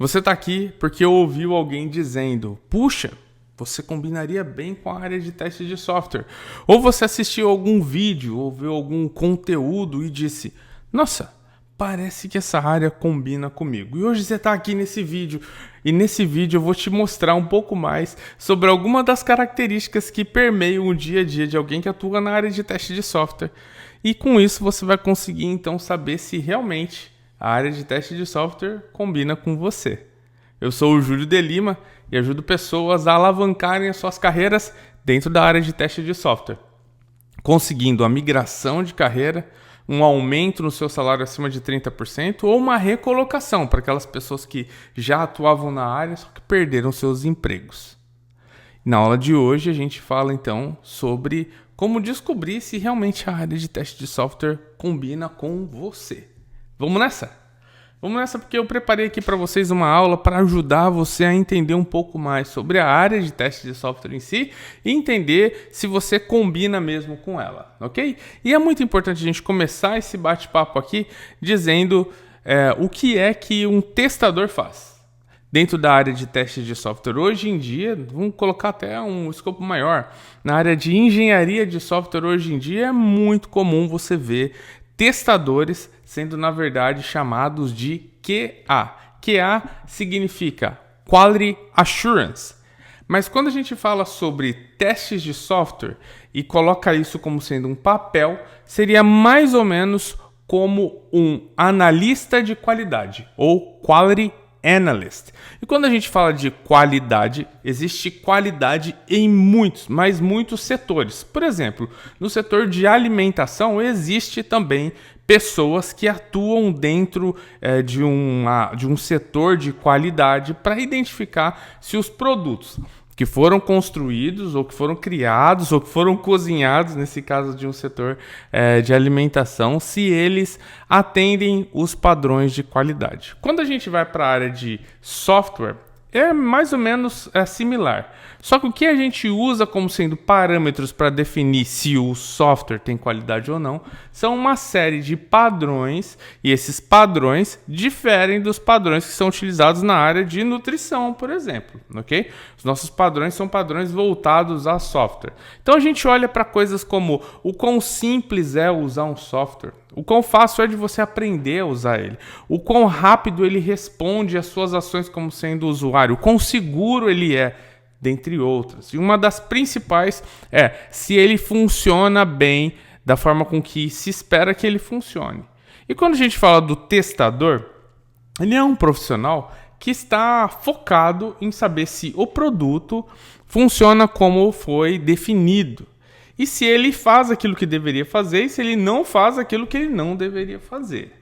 Você está aqui porque ouviu alguém dizendo: puxa, você combinaria bem com a área de teste de software. Ou você assistiu algum vídeo, ou viu algum conteúdo e disse: nossa, parece que essa área combina comigo. E hoje você está aqui nesse vídeo. E nesse vídeo eu vou te mostrar um pouco mais sobre algumas das características que permeiam o dia a dia de alguém que atua na área de teste de software. E com isso você vai conseguir então saber se realmente a área de teste de software combina com você. Eu sou o Júlio de Lima e ajudo pessoas a alavancarem as suas carreiras dentro da área de teste de software, conseguindo a migração de carreira, um aumento no seu salário acima de 30% ou uma recolocação para aquelas pessoas que já atuavam na área, só que perderam seus empregos. Na aula de hoje a gente fala então sobre como descobrir se realmente a área de teste de software combina com você. Vamos nessa? Vamos nessa porque eu preparei aqui para vocês uma aula para ajudar você a entender um pouco mais sobre a área de teste de software em si e entender se você combina mesmo com ela, ok? E é muito importante a gente começar esse bate-papo aqui dizendo o que é que um testador faz. Dentro da área de teste de software, hoje em dia, vamos colocar até um escopo maior, na área de engenharia de software, hoje em dia é muito comum você ver testadores sendo, na verdade, chamados de QA. QA significa Quality Assurance. Mas quando a gente fala sobre testes de software e coloca isso como sendo um papel, seria mais ou menos como um analista de qualidade ou Quality Analyst. E quando a gente fala de qualidade, existe qualidade em muitos, mas muitos setores. Por exemplo, no setor de alimentação existe também pessoas que atuam dentro de um setor de qualidade para identificar se os produtos que foram construídos, ou que foram criados, ou que foram cozinhados, nesse caso de um setor de alimentação, se eles atendem os padrões de qualidade. Quando a gente vai para a área de software, é mais ou menos similar. Só que o que a gente usa como sendo parâmetros para definir se o software tem qualidade ou não, são uma série de padrões, e esses padrões diferem dos padrões que são utilizados na área de nutrição, por exemplo, ok? Os nossos padrões são padrões voltados a software. Então a gente olha para coisas como o quão simples é usar um software, o quão fácil é de você aprender a usar ele, o quão rápido ele responde às suas ações como sendo usuário, o quão seguro ele é, dentre outras. E uma das principais é se ele funciona bem da forma com que se espera que ele funcione. E quando a gente fala do testador, ele é um profissional que está focado em saber se o produto funciona como foi definido. E se ele faz aquilo que deveria fazer e se ele não faz aquilo que ele não deveria fazer.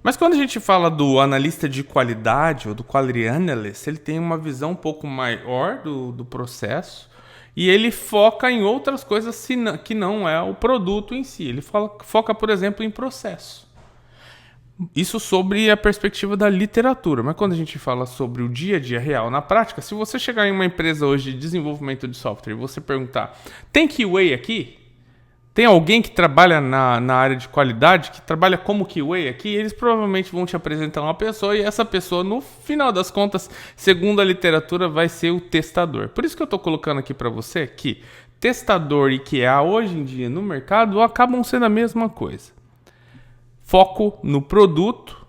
Mas quando a gente fala do analista de qualidade ou do Quality Analyst, ele tem uma visão um pouco maior do processo e ele foca em outras coisas que não é o produto em si. Ele foca, por exemplo, em processo. Isso sobre a perspectiva da literatura, mas quando a gente fala sobre o dia a dia real, na prática, se você chegar em uma empresa hoje de desenvolvimento de software e você perguntar, tem QA aqui? Tem alguém que trabalha na área de qualidade, que trabalha como QA aqui? Eles provavelmente vão te apresentar uma pessoa e essa pessoa, no final das contas, segundo a literatura, vai ser o testador. Por isso que eu estou colocando aqui para você que testador e QA hoje em dia no mercado acabam sendo a mesma coisa. Foco no produto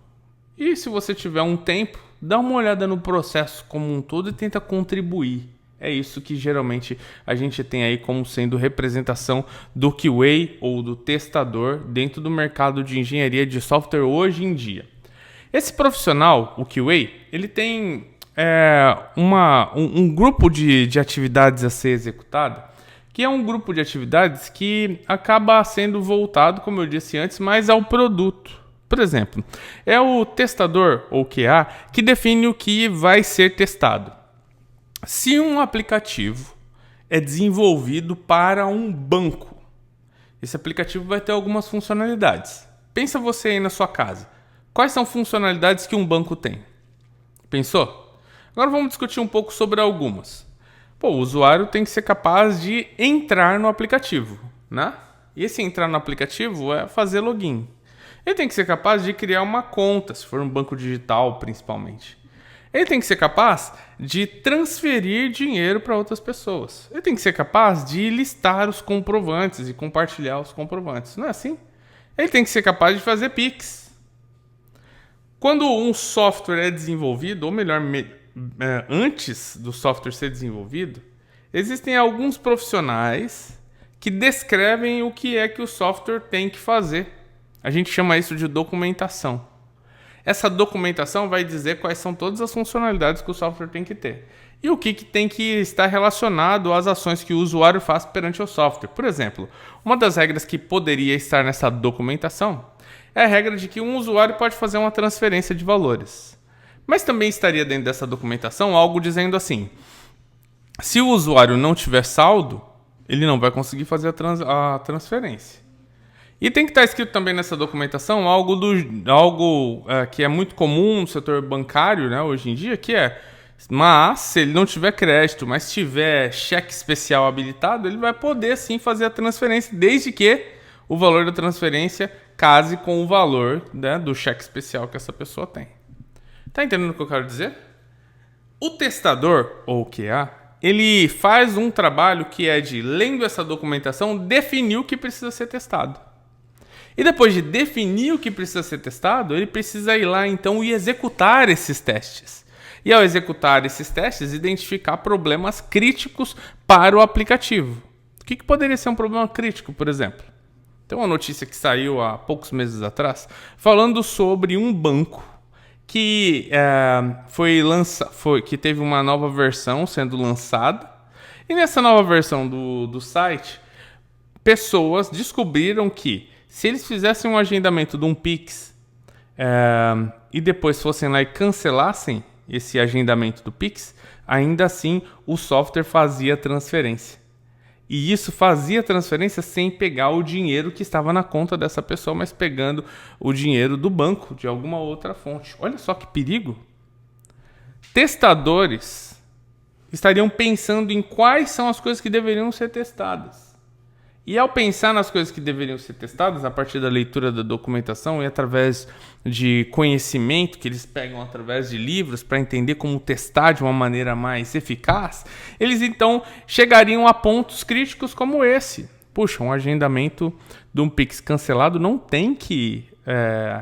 e, se você tiver um tempo, dá uma olhada no processo como um todo e tenta contribuir. É isso que geralmente a gente tem aí como sendo representação do QA ou do testador dentro do mercado de engenharia de software hoje em dia. Esse profissional, o QA, ele tem um grupo de atividades a ser executado, que é um grupo de atividades que acaba sendo voltado, como eu disse antes, mais ao produto. Por exemplo, é o testador ou QA que define o que vai ser testado. Se um aplicativo é desenvolvido para um banco, esse aplicativo vai ter algumas funcionalidades. Pensa você aí na sua casa. Quais são funcionalidades que um banco tem? Pensou? Agora vamos discutir um pouco sobre algumas. O usuário tem que ser capaz de entrar no aplicativo, né? E esse entrar no aplicativo é fazer login. Ele tem que ser capaz de criar uma conta, se for um banco digital principalmente. Ele tem que ser capaz de transferir dinheiro para outras pessoas. Ele tem que ser capaz de listar os comprovantes e compartilhar os comprovantes. Não é assim? Ele tem que ser capaz de fazer Pix. Quando um software é desenvolvido, ou melhor, antes do software ser desenvolvido, existem alguns profissionais que descrevem o que é que o software tem que fazer. A gente chama isso de documentação. Essa documentação vai dizer quais são todas as funcionalidades que o software tem que ter. E o que tem que estar relacionado às ações que o usuário faz perante o software. Por exemplo, uma das regras que poderia estar nessa documentação é a regra de que um usuário pode fazer uma transferência de valores. Mas também estaria dentro dessa documentação algo dizendo assim: se o usuário não tiver saldo, ele não vai conseguir fazer a transferência. E tem que estar escrito também nessa documentação algo que é muito comum no setor bancário, né, hoje em dia, que é: mas se ele não tiver crédito, mas tiver cheque especial habilitado, ele vai poder sim fazer a transferência, desde que o valor da transferência case com o valor, né, do cheque especial que essa pessoa tem. Tá entendendo o que eu quero dizer? O testador, ou QA, ele faz um trabalho que é de, lendo essa documentação, definir o que precisa ser testado. E depois de definir o que precisa ser testado, ele precisa ir lá então e executar esses testes. E ao executar esses testes, identificar problemas críticos para o aplicativo. O que poderia ser um problema crítico, por exemplo? Tem uma notícia que saiu há poucos meses atrás, falando sobre um banco que que teve uma nova versão sendo lançada. E nessa nova versão do site, pessoas descobriram que, se eles fizessem um agendamento de um Pix e depois fossem lá e cancelassem esse agendamento do Pix, ainda assim o software fazia a transferência. E isso fazia a transferência sem pegar o dinheiro que estava na conta dessa pessoa, mas pegando o dinheiro do banco, de alguma outra fonte. Olha só que perigo. Testadores estariam pensando em quais são as coisas que deveriam ser testadas. E ao pensar nas coisas que deveriam ser testadas, a partir da leitura da documentação e através de conhecimento que eles pegam através de livros para entender como testar de uma maneira mais eficaz, eles então chegariam a pontos críticos como esse. Puxa, um agendamento de um Pix cancelado não tem que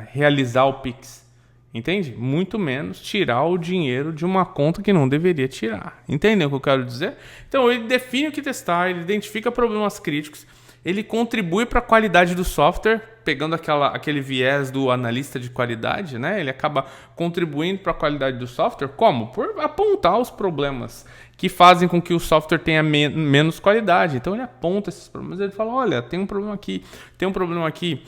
realizar o Pix. Entende? Muito menos tirar o dinheiro de uma conta que não deveria tirar. Entendeu o que eu quero dizer? Então ele define o que testar, ele identifica problemas críticos, ele contribui para a qualidade do software, pegando aquele viés do analista de qualidade, né? Ele acaba contribuindo para a qualidade do software. Como? Por apontar os problemas que fazem com que o software tenha menos qualidade. Então ele aponta esses problemas, ele fala: olha, tem um problema aqui, tem um problema aqui.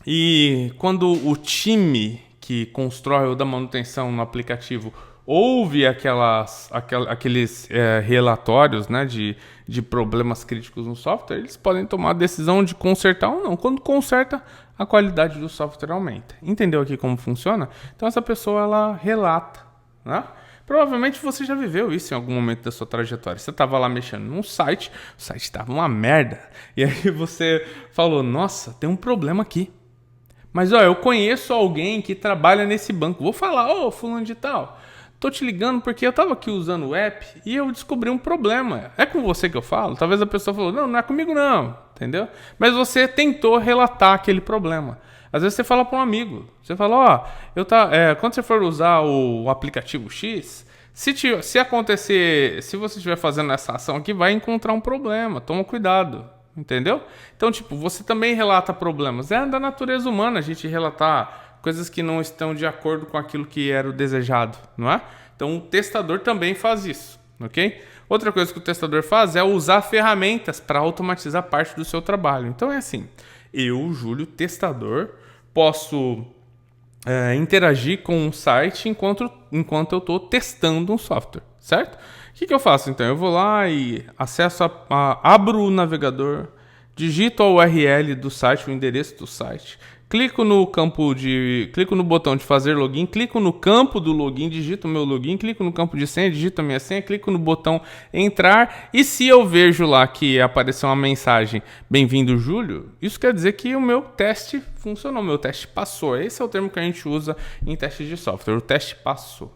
E quando o time que constrói ou dá manutenção no aplicativo ouve aqueles relatórios, né, de problemas críticos no software, eles podem tomar a decisão de consertar ou não. Quando conserta, a qualidade do software aumenta. Entendeu aqui como funciona? Então essa pessoa, ela relata, né? Provavelmente você já viveu isso em algum momento da sua trajetória. Você estava lá mexendo num site, o site estava uma merda, e aí você falou: nossa, tem um problema aqui. Mas eu conheço alguém que trabalha nesse banco. Vou falar: ô, fulano de tal, tô te ligando porque eu estava aqui usando o app e eu descobri um problema. É com você que eu falo? Talvez a pessoa falou: não, não é comigo não, entendeu? Mas você tentou relatar aquele problema. Às vezes você fala para um amigo, você fala: quando você for usar o aplicativo X, se acontecer, se você estiver fazendo essa ação aqui, vai encontrar um problema, toma cuidado. Entendeu? Então, você também relata problemas. É da natureza humana a gente relatar coisas que não estão de acordo com aquilo que era o desejado, não é? Então, o testador também faz isso, ok? Outra coisa que o testador faz é usar ferramentas para automatizar parte do seu trabalho. Então, é assim: eu, Júlio, testador, posso interagir com um site enquanto eu estou testando um software, certo? O que eu faço então? Eu vou lá e acesso abro o navegador, digito a URL do site, o endereço do site, clico no botão de fazer login, clico no campo do login, digito o meu login, clico no campo de senha, digito a minha senha, clico no botão entrar, e se eu vejo lá que apareceu uma mensagem: bem-vindo, Júlio, isso quer dizer que o meu teste funcionou, o meu teste passou. Esse é o termo que a gente usa em testes de software: o teste passou.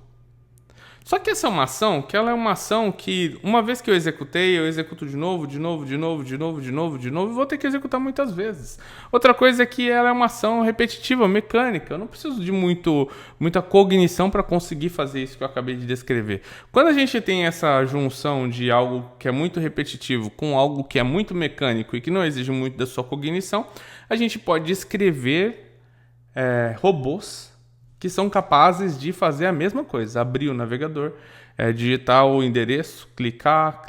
Só que essa é uma ação que ela é uma ação que, uma vez que eu executei, eu executo de novo, e vou ter que executar muitas vezes. Outra coisa é que ela é uma ação repetitiva, mecânica. Eu não preciso de muita cognição para conseguir fazer isso que eu acabei de descrever. Quando a gente tem essa junção de algo que é muito repetitivo com algo que é muito mecânico e que não exige muito da sua cognição, a gente pode escrever robôs que são capazes de fazer a mesma coisa. Abrir o navegador, digitar o endereço, clicar,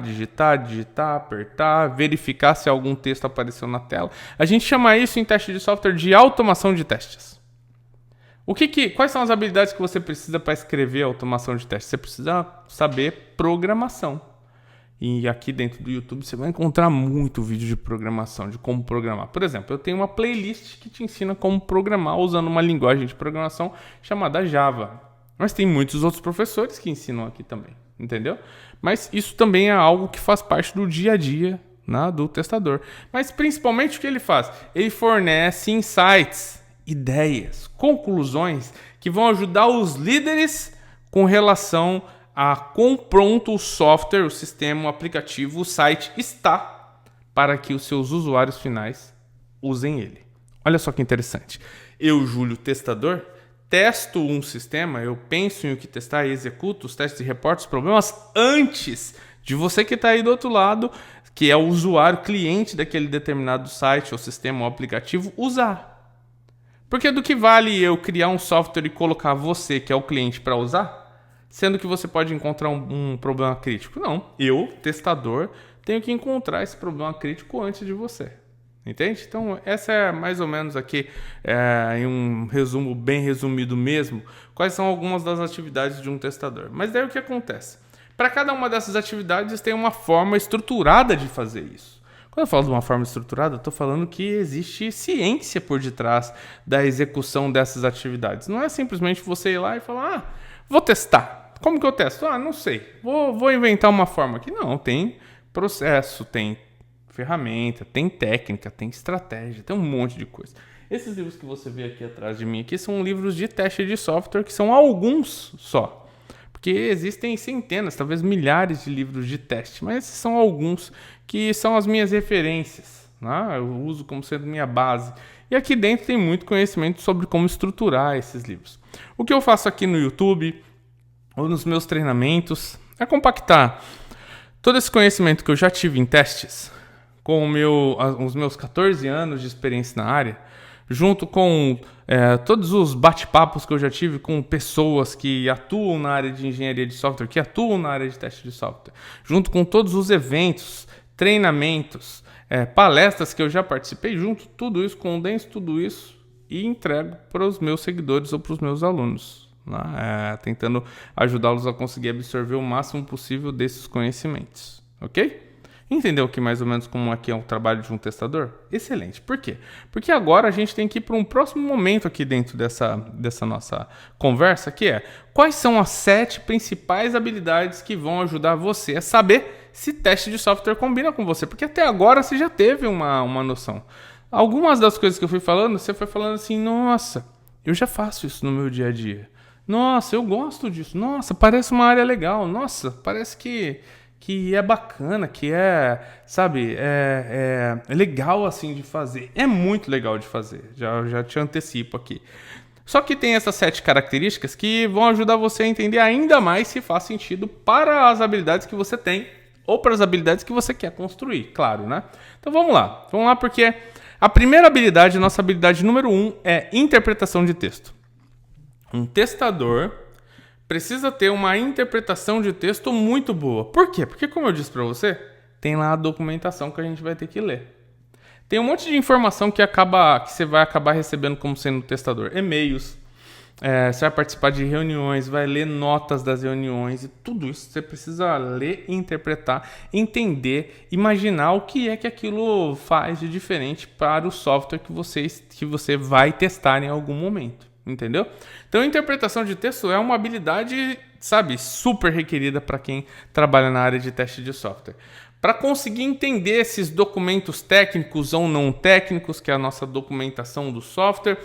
digitar, apertar, verificar se algum texto apareceu na tela. A gente chama isso em teste de software de automação de testes. Quais são as habilidades que você precisa para escrever automação de testes? Você precisa saber programação. E aqui dentro do YouTube você vai encontrar muito vídeo de programação, de como programar. Por exemplo, eu tenho uma playlist que te ensina como programar usando uma linguagem de programação chamada Java. Mas tem muitos outros professores que ensinam aqui também, entendeu? Mas isso também é algo que faz parte do dia a dia, né, do testador. Mas principalmente o que ele faz? Ele fornece insights, ideias, conclusões que vão ajudar os líderes com relação a quão pronto o software, o sistema, o aplicativo, o site está para que os seus usuários finais usem ele. Olha só que interessante. Eu, Júlio, testador, testo um sistema, eu penso em o que testar e executo os testes e reporto os problemas antes de você que está aí do outro lado, que é o usuário, cliente daquele determinado site ou sistema ou aplicativo, usar. Porque do que vale eu criar um software e colocar você, que é o cliente, para usar? Sendo que você pode encontrar um problema crítico. Não, eu, testador, tenho que encontrar esse problema crítico antes de você. Entende? Então, essa é mais ou menos aqui, em um resumo bem resumido mesmo, quais são algumas das atividades de um testador. Mas daí o que acontece? Para cada uma dessas atividades tem uma forma estruturada de fazer isso. Quando eu falo de uma forma estruturada, eu estou falando que existe ciência por detrás da execução dessas atividades. Não é simplesmente você ir lá e falar, vou testar. Como que eu testo? Não sei. Vou inventar uma forma aqui. Não, tem processo, tem ferramenta, tem técnica, tem estratégia, tem um monte de coisa. Esses livros que você vê aqui atrás de mim aqui são livros de teste de software, que são alguns só. Porque existem centenas, talvez milhares de livros de teste, mas esses são alguns que são as minhas referências, né? Eu uso como sendo minha base. E aqui dentro tem muito conhecimento sobre como estruturar esses livros. O que eu faço aqui no YouTube ou nos meus treinamentos é compactar todo esse conhecimento que eu já tive em testes com os meus 14 anos de experiência na área, junto com todos os bate-papos que eu já tive com pessoas que atuam na área de engenharia de software, que atuam na área de teste de software, junto com todos os eventos, treinamentos, palestras que eu já participei, junto tudo isso, condenso tudo isso e entrego para os meus seguidores ou para os meus alunos. Tentando ajudá-los a conseguir absorver o máximo possível desses conhecimentos, ok? Entendeu aqui mais ou menos como aqui é o trabalho de um testador? Excelente. Por quê? Porque agora a gente tem que ir para um próximo momento aqui dentro dessa nossa conversa, que é quais são as 7 principais habilidades que vão ajudar você a saber se teste de software combina com você, porque até agora você já teve uma noção. Algumas das coisas que eu fui falando, você foi falando assim, nossa, eu já faço isso no meu dia a dia. Nossa, eu gosto disso. Nossa, parece uma área legal. Nossa, parece que é bacana, que sabe, é legal assim de fazer. É muito legal de fazer, já te antecipo aqui. Só que tem essas 7 características que vão ajudar você a entender ainda mais se faz sentido para as habilidades que você tem ou para as habilidades que você quer construir, claro, né? Então vamos lá porque a primeira habilidade, nossa habilidade número 1 é interpretação de texto. Um testador precisa ter uma interpretação de texto muito boa. Por quê? Porque, como eu disse para você, tem lá a documentação que a gente vai ter que ler. Tem um monte de informação que você vai acabar recebendo como sendo testador. E-mails, você vai participar de reuniões, vai ler notas das reuniões e tudo isso você precisa ler, interpretar, entender, imaginar o que é que aquilo faz de diferente para o software que você vai testar em algum momento. Entendeu? Então, a interpretação de texto é uma habilidade, sabe, super requerida para quem trabalha na área de teste de software. para conseguir entender esses documentos técnicos ou não técnicos, que é a nossa documentação do software,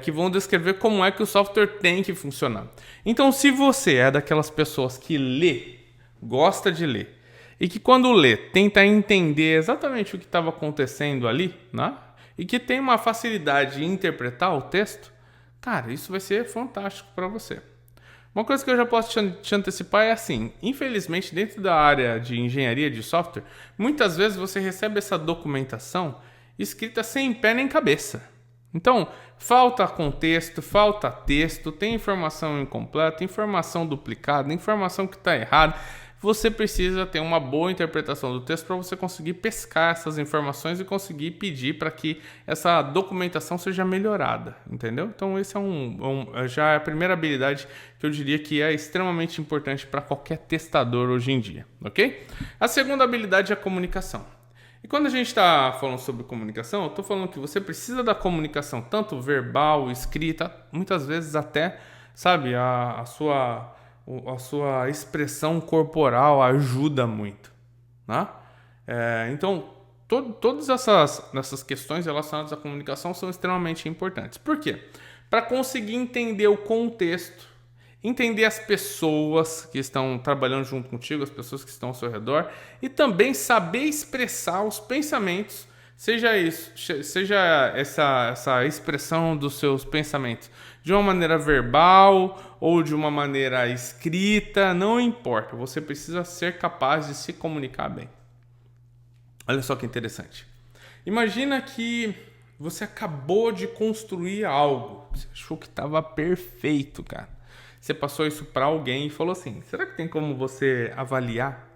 que vão descrever como é que o software tem que funcionar. Então, se você é daquelas pessoas que lê, gosta de ler, e que quando lê tenta entender exatamente o que estava acontecendo ali, né? E que tem uma facilidade em interpretar o texto, cara, isso vai ser fantástico para você. Uma coisa que eu já posso te antecipar é assim, infelizmente dentro da área de engenharia de software, muitas vezes você recebe essa documentação escrita sem pé nem cabeça. Então, falta contexto, falta texto, tem informação incompleta, informação duplicada, informação que está errada. Você precisa ter uma boa interpretação do texto para você conseguir pescar essas informações e conseguir pedir para que essa documentação seja melhorada, entendeu? Então, esse já é a primeira habilidade que eu diria que é extremamente importante para qualquer testador hoje em dia, ok? A segunda habilidade é a comunicação. E quando a gente está falando sobre comunicação, eu estou falando que você precisa da comunicação, tanto verbal, escrita, muitas vezes até, sabe, a sua expressão corporal ajuda muito, né? Então, todas essas questões relacionadas à comunicação são extremamente importantes. Por quê? Para conseguir entender o contexto, entender as pessoas que estão trabalhando junto contigo, as pessoas que estão ao seu redor, e também saber expressar os pensamentos, seja essa expressão dos seus pensamentos de uma maneira verbal ou de uma maneira escrita, não importa, você precisa ser capaz de se comunicar bem. Olha só que interessante. Imagina que você acabou de construir algo, você achou que estava perfeito, cara. Você passou isso para alguém e falou assim, será que tem como você avaliar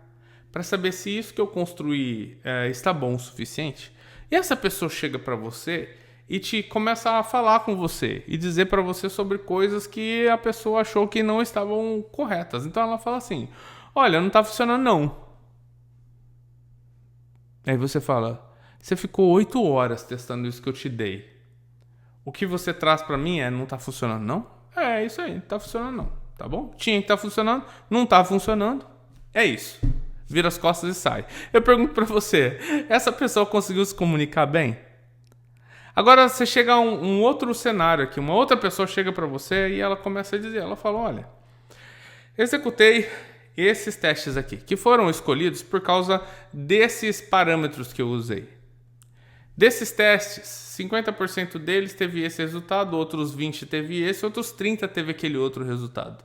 para saber se isso que eu construí está bom o suficiente? E essa pessoa chega para você e te começa a falar com você e dizer para você sobre coisas que a pessoa achou que não estavam corretas. Então ela fala assim, olha, não está funcionando não. Aí você fala, você ficou 8 horas testando isso que eu te dei. O que você traz para mim não está funcionando não? É isso aí, não tá funcionando não, tá bom? Tinha que estar funcionando, não tá funcionando, é isso. Vira as costas e sai. Eu pergunto pra você, essa pessoa conseguiu se comunicar bem? Agora você chega a um outro cenário aqui, uma outra pessoa chega pra você e ela começa a dizer, ela fala, olha, executei esses testes aqui, que foram escolhidos por causa desses parâmetros que eu usei. Desses testes, 50% deles teve esse resultado, outros 20% teve esse, outros 30% teve aquele outro resultado.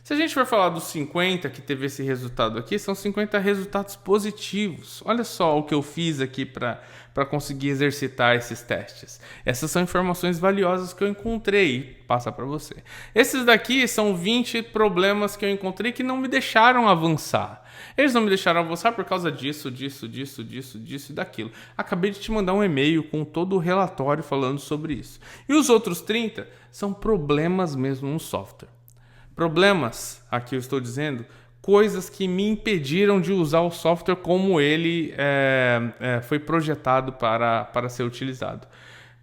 Se a gente for falar dos 50% que teve esse resultado aqui, são 50 resultados positivos. Olha só o que eu fiz aqui para conseguir exercitar esses testes. Essas são informações valiosas que eu encontrei. Passa para você. Esses daqui são 20 problemas que eu encontrei que não me deixaram avançar. Eles não me deixaram avançar por causa disso e daquilo. Acabei de te mandar um e-mail com todo o relatório falando sobre isso. E os outros 30 são problemas mesmo no software. Problemas, aqui eu estou dizendo, coisas que me impediram de usar o software como ele foi projetado para ser utilizado.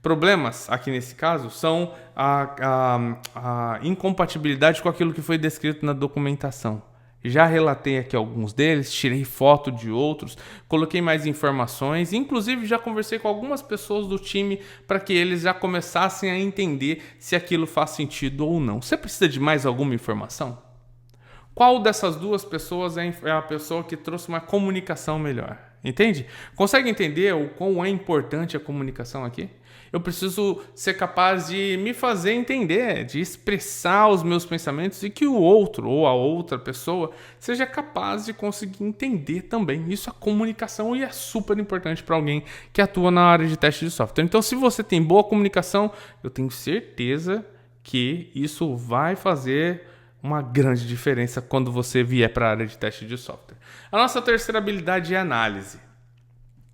Problemas, aqui nesse caso, são a incompatibilidade com aquilo que foi descrito na documentação. Já relatei aqui alguns deles, tirei foto de outros, coloquei mais informações, inclusive já conversei com algumas pessoas do time para que eles já começassem a entender se aquilo faz sentido ou não. Você precisa de mais alguma informação? Qual dessas duas pessoas é a pessoa que trouxe uma comunicação melhor? Entende? Consegue entender o quão é importante a comunicação aqui? Eu preciso ser capaz de me fazer entender, de expressar os meus pensamentos e que o outro ou a outra pessoa seja capaz de conseguir entender também. Isso é comunicação e é super importante para alguém que atua na área de teste de software. Então, se você tem boa comunicação, eu tenho certeza que isso vai fazer uma grande diferença quando você vier para a área de teste de software. A nossa terceira habilidade é análise.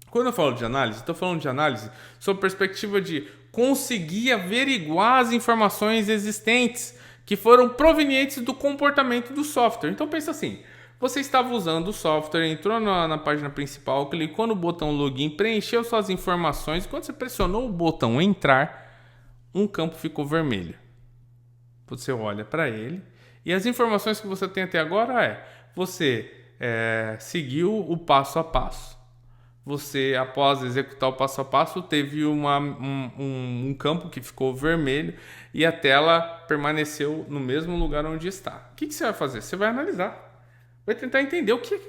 Quando eu falo de análise, estou falando de análise sob a perspectiva de conseguir averiguar as informações existentes que foram provenientes do comportamento do software. Então pensa assim, você estava usando o software, entrou na página principal, clicou no botão login, preencheu suas informações, quando você pressionou o botão entrar, um campo ficou vermelho. Você olha para ele e as informações que você tem até agora você seguiu o passo a passo. Você, após executar o passo a passo, teve um campo que ficou vermelho e a tela permaneceu no mesmo lugar onde está. O que você vai fazer? Você vai analisar. Vai tentar entender o que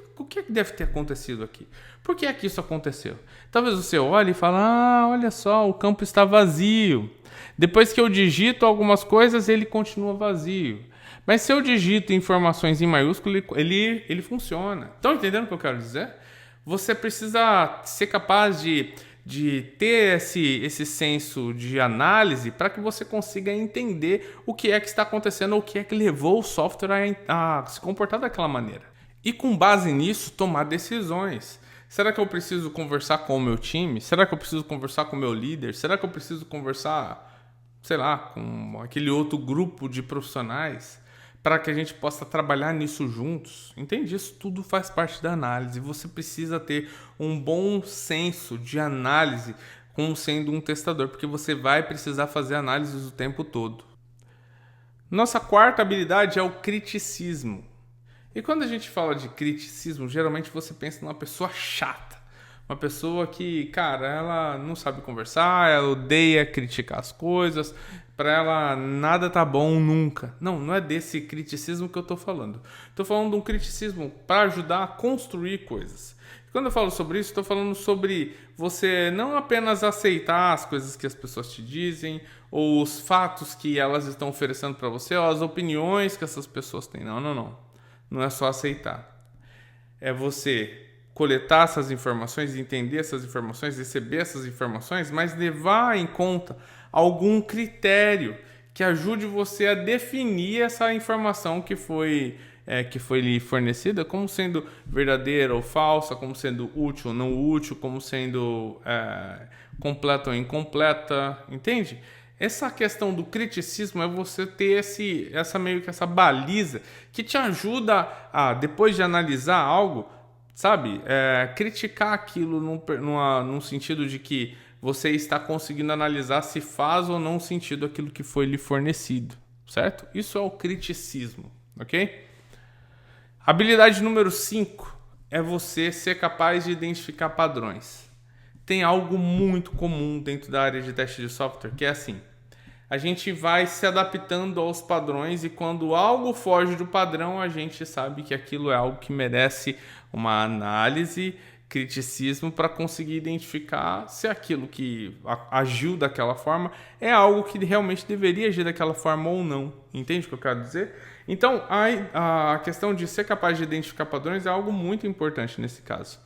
deve ter acontecido aqui. Por que é que isso aconteceu? Talvez você olhe e fale, olha só, o campo está vazio. Depois que eu digito algumas coisas, ele continua vazio. Mas se eu digito informações em maiúsculo, ele funciona. Estão entendendo o que eu quero dizer? Você precisa ser capaz de ter esse senso de análise para que você consiga entender o que é que está acontecendo ou o que é que levou o software a se comportar daquela maneira. E com base nisso, tomar decisões. Será que eu preciso conversar com o meu time? Será que eu preciso conversar com o meu líder? Será que eu preciso conversar, sei lá, com aquele outro grupo de profissionais para que a gente possa trabalhar nisso juntos? Entende? Isso tudo faz parte da análise. Você precisa ter um bom senso de análise como sendo um testador, porque você vai precisar fazer análises o tempo todo. Nossa quarta habilidade é o criticismo. E quando a gente fala de criticismo, geralmente você pensa numa pessoa chata. Uma pessoa que, cara, ela não sabe conversar, ela odeia criticar as coisas, para ela nada tá bom nunca. Não é desse criticismo que eu tô falando. Tô falando de um criticismo para ajudar a construir coisas. Quando eu falo sobre isso, estou falando sobre você não apenas aceitar as coisas que as pessoas te dizem, ou os fatos que elas estão oferecendo para você, ou as opiniões que essas pessoas têm. Não. Não é só aceitar. É você coletar essas informações, entender essas informações, receber essas informações, mas levar em conta algum critério que ajude você a definir essa informação que foi lhe fornecida como sendo verdadeira ou falsa, como sendo útil ou não útil, como sendo completa ou incompleta, entende? Essa questão do criticismo é você ter essa baliza que te ajuda a, depois de analisar algo, sabe, criticar aquilo num sentido de que você está conseguindo analisar se faz ou não sentido aquilo que foi lhe fornecido, certo? Isso é o criticismo, ok? Habilidade número 5 é você ser capaz de identificar padrões. Tem algo muito comum dentro da área de teste de software, que é assim: a gente vai se adaptando aos padrões e quando algo foge do padrão, a gente sabe que aquilo é algo que merece uma análise, criticismo para conseguir identificar se aquilo que agiu daquela forma é algo que realmente deveria agir daquela forma ou não. Entende o que eu quero dizer? Então, a questão de ser capaz de identificar padrões é algo muito importante nesse caso.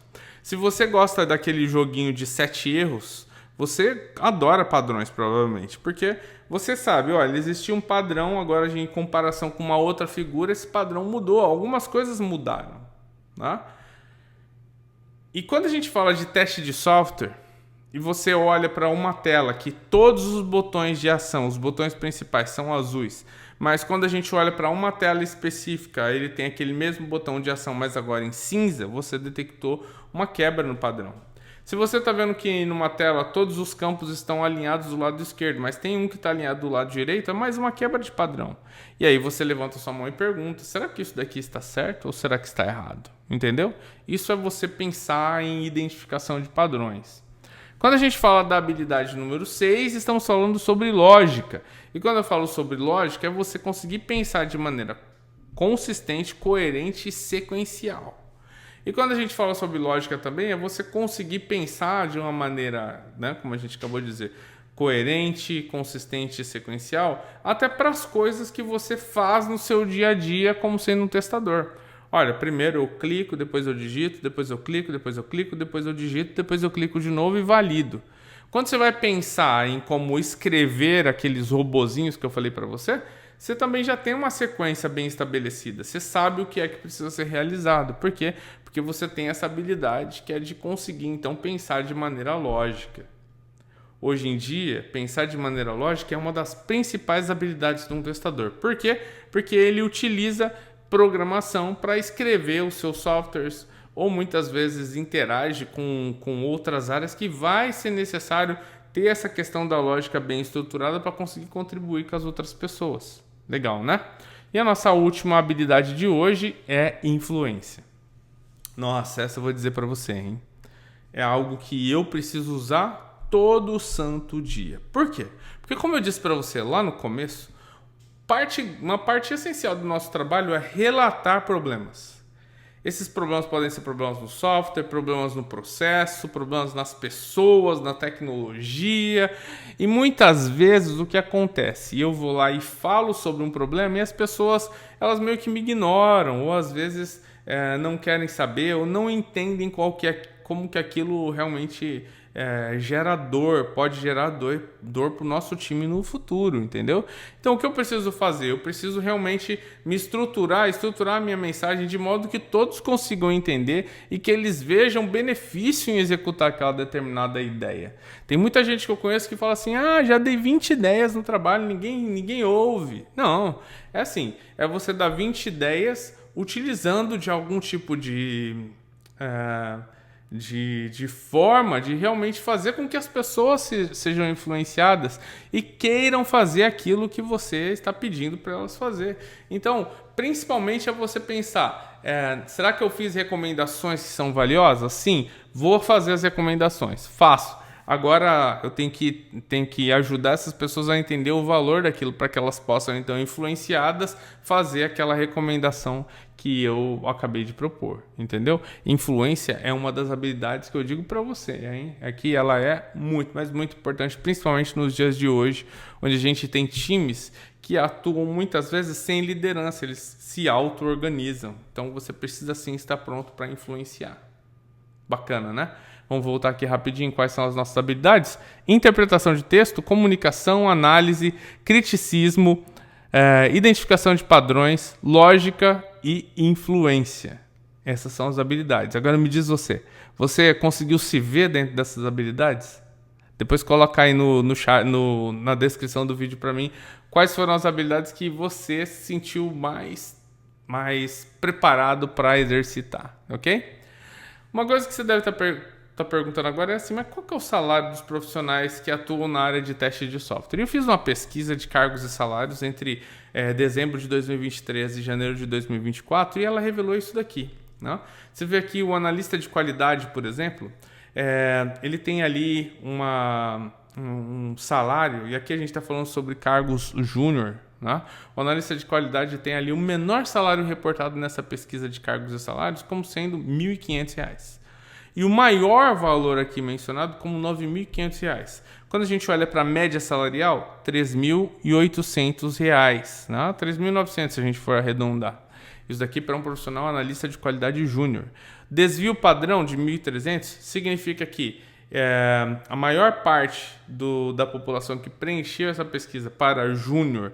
Se você gosta daquele joguinho de 7 erros, você adora padrões, provavelmente, porque você sabe, olha, existia um padrão, agora em comparação com uma outra figura, esse padrão mudou, algumas coisas mudaram, né? E quando a gente fala de teste de software, e você olha para uma tela que todos os botões de ação, os botões principais são azuis, mas quando a gente olha para uma tela específica, ele tem aquele mesmo botão de ação, mas agora em cinza, você detectou uma quebra no padrão. Se você está vendo que numa tela todos os campos estão alinhados do lado esquerdo, mas tem um que está alinhado do lado direito, é mais uma quebra de padrão. E aí você levanta sua mão e pergunta, será que isso daqui está certo ou será que está errado? Entendeu? Isso é você pensar em identificação de padrões. Quando a gente fala da habilidade número 6, estamos falando sobre lógica. E quando eu falo sobre lógica, é você conseguir pensar de maneira consistente, coerente e sequencial. E quando a gente fala sobre lógica também, é você conseguir pensar de uma maneira, né, como a gente acabou de dizer, coerente, consistente e sequencial, até para as coisas que você faz no seu dia a dia como sendo um testador. Olha, primeiro eu clico, depois eu digito, depois eu clico, depois eu clico, depois eu digito, depois eu clico de novo e valido. Quando você vai pensar em como escrever aqueles robozinhos que eu falei para você, você também já tem uma sequência bem estabelecida. Você sabe o que é que precisa ser realizado. Por quê? Porque você tem essa habilidade que é de conseguir, então, pensar de maneira lógica. Hoje em dia, pensar de maneira lógica é uma das principais habilidades de um testador. Por quê? Porque ele utiliza programação para escrever os seus softwares ou muitas vezes interage com outras áreas que vai ser necessário ter essa questão da lógica bem estruturada para conseguir contribuir com as outras pessoas. Legal, né? E a nossa última habilidade de hoje é influência. Nossa, essa eu vou dizer para você, hein? É algo que eu preciso usar todo santo dia. Por quê? Porque como eu disse para você lá no começo, uma parte essencial do nosso trabalho é relatar problemas. Esses problemas podem ser problemas no software, problemas no processo, problemas nas pessoas, na tecnologia. E muitas vezes o que acontece? Eu vou lá e falo sobre um problema e as pessoas elas meio que me ignoram, ou às vezes não querem saber, ou não entendem como que aquilo realmente gera dor, pode gerar dor para o nosso time no futuro, entendeu? Então o que eu preciso fazer? Eu preciso realmente me estruturar a minha mensagem de modo que todos consigam entender e que eles vejam benefício em executar aquela determinada ideia. Tem muita gente que eu conheço que fala assim, já dei 20 ideias no trabalho, ninguém ouve. Não, é assim, é você dar 20 ideias utilizando de algum tipo de forma de realmente fazer com que as pessoas sejam influenciadas e queiram fazer aquilo que você está pedindo para elas fazer. Então, principalmente é você pensar, será que eu fiz recomendações que são valiosas? Sim, vou fazer as recomendações, faço. Agora eu tenho que ajudar essas pessoas a entender o valor daquilo para que elas possam, então, influenciadas, fazer aquela recomendação que eu acabei de propor, entendeu? Influência é uma das habilidades que eu digo para você, hein? É que ela é muito, mas muito importante, principalmente nos dias de hoje, onde a gente tem times que atuam muitas vezes sem liderança, eles se auto-organizam. Então você precisa sim estar pronto para influenciar. Bacana, né? Vamos voltar aqui rapidinho. Quais são as nossas habilidades? Interpretação de texto, comunicação, análise, criticismo, identificação de padrões, lógica e influência. Essas são as habilidades. Agora me diz você conseguiu se ver dentro dessas habilidades? Depois coloca aí na descrição do vídeo para mim quais foram as habilidades que você se sentiu mais preparado para exercitar, ok? Uma coisa que você deve estar perguntando agora é assim, mas qual que é o salário dos profissionais que atuam na área de teste de software? Eu fiz uma pesquisa de cargos e salários entre dezembro de 2023 e janeiro de 2024 e ela revelou isso daqui, né? Você vê aqui o analista de qualidade, por exemplo, ele tem ali um salário, e aqui a gente está falando sobre cargos júnior, né? O analista de qualidade tem ali o menor salário reportado nessa pesquisa de cargos e salários como sendo R$ 1.500. E o maior valor aqui mencionado como R$ 9.500. Quando a gente olha para a média salarial, R$ 3.800, né? 3.900 se a gente for arredondar. Isso daqui para um profissional analista de qualidade júnior. Desvio padrão de 1.300 significa que a maior parte da população que preencheu essa pesquisa para júnior,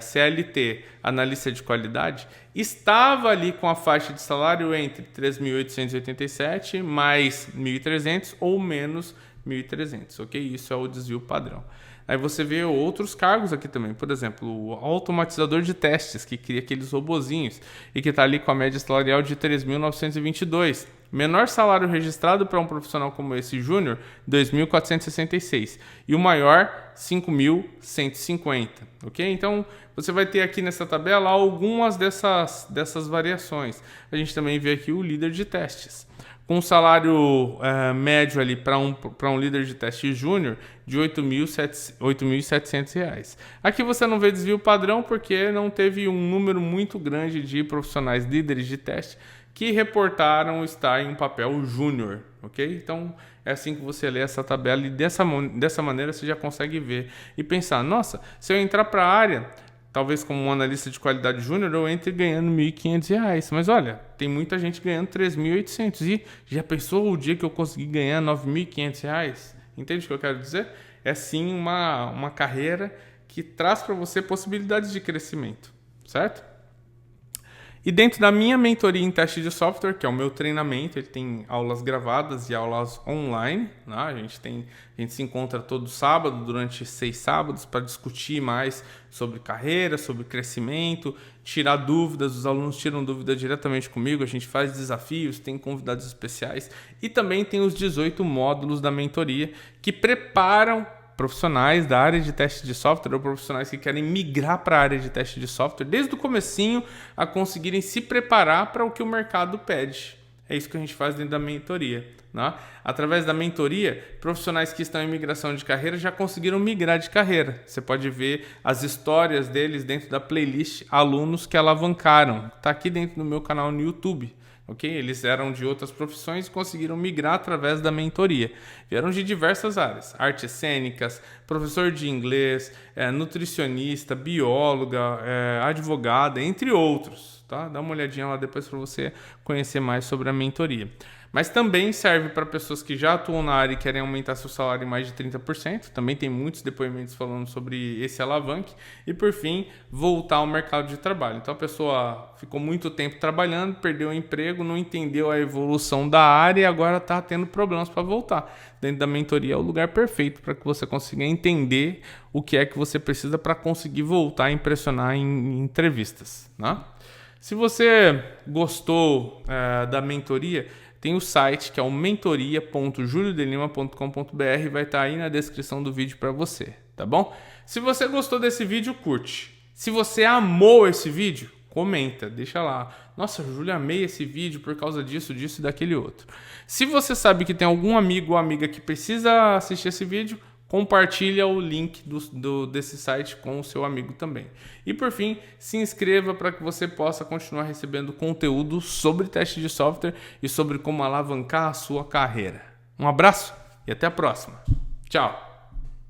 CLT, analista de qualidade, estava ali com a faixa de salário entre 3.887 mais 1.300 ou menos 1.300, ok? Isso é o desvio padrão. Aí você vê outros cargos aqui também, por exemplo, o automatizador de testes, que cria aqueles robozinhos e que está ali com a média salarial de 3.922. Menor salário registrado para um profissional como esse júnior, 2.466. E o maior, 5.150. Ok? Então, você vai ter aqui nessa tabela algumas dessas variações. A gente também vê aqui o líder de testes, com um salário médio ali para um líder de teste júnior de R$ 8.700. Aqui você não vê desvio padrão porque não teve um número muito grande de profissionais líderes de teste que reportaram estar em um papel júnior, ok? Então é assim que você lê essa tabela e dessa maneira você já consegue ver e pensar, nossa, se eu entrar para a área, talvez como um analista de qualidade júnior, eu entre ganhando R$ 1.500. Mas olha, tem muita gente ganhando R$ 3.800. E já pensou o dia que eu consegui ganhar R$ 9.500? Entende o que eu quero dizer? É sim uma carreira que traz para você possibilidades de crescimento, certo? E dentro da minha mentoria em teste de software, que é o meu treinamento, ele tem aulas gravadas e aulas online, né? A gente se encontra todo sábado, durante 6 sábados, para discutir mais sobre carreira, sobre crescimento, tirar dúvidas. Os alunos tiram dúvidas diretamente comigo, a gente faz desafios, tem convidados especiais e também tem os 18 módulos da mentoria que preparam profissionais da área de teste de software ou profissionais que querem migrar para a área de teste de software desde o comecinho a conseguirem se preparar para o que o mercado pede. É isso que a gente faz dentro da mentoria, né? Através da mentoria, profissionais que estão em migração de carreira já conseguiram migrar de carreira. Você pode ver as histórias deles dentro da playlist Alunos que Alavancaram. Está aqui dentro do meu canal no YouTube. Okay? Eles eram de outras profissões e conseguiram migrar através da mentoria. Vieram de diversas áreas: artes cênicas, professor de inglês, nutricionista, bióloga, advogada, entre outros. Tá? Dá uma olhadinha lá depois para você conhecer mais sobre a mentoria. Mas também serve para pessoas que já atuam na área e querem aumentar seu salário em mais de 30%. Também tem muitos depoimentos falando sobre esse alavanque. E por fim, voltar ao mercado de trabalho. Então a pessoa ficou muito tempo trabalhando, perdeu o emprego, não entendeu a evolução da área e agora está tendo problemas para voltar. Dentro da mentoria é o lugar perfeito para que você consiga entender o que é que você precisa para conseguir voltar a impressionar em entrevistas, né? Se você gostou da mentoria, tem o site que é o mentoria.juliodelima.com.br, vai estar aí na descrição do vídeo para você, tá bom? Se você gostou desse vídeo, curte. Se você amou esse vídeo, comenta, deixa lá. Nossa, Júlio, amei esse vídeo por causa disso, disso e daquele outro. Se você sabe que tem algum amigo ou amiga que precisa assistir esse vídeo, compartilha o link desse site com o seu amigo também. E por fim, se inscreva para que você possa continuar recebendo conteúdo sobre teste de software e sobre como alavancar a sua carreira. Um abraço e até a próxima. Tchau!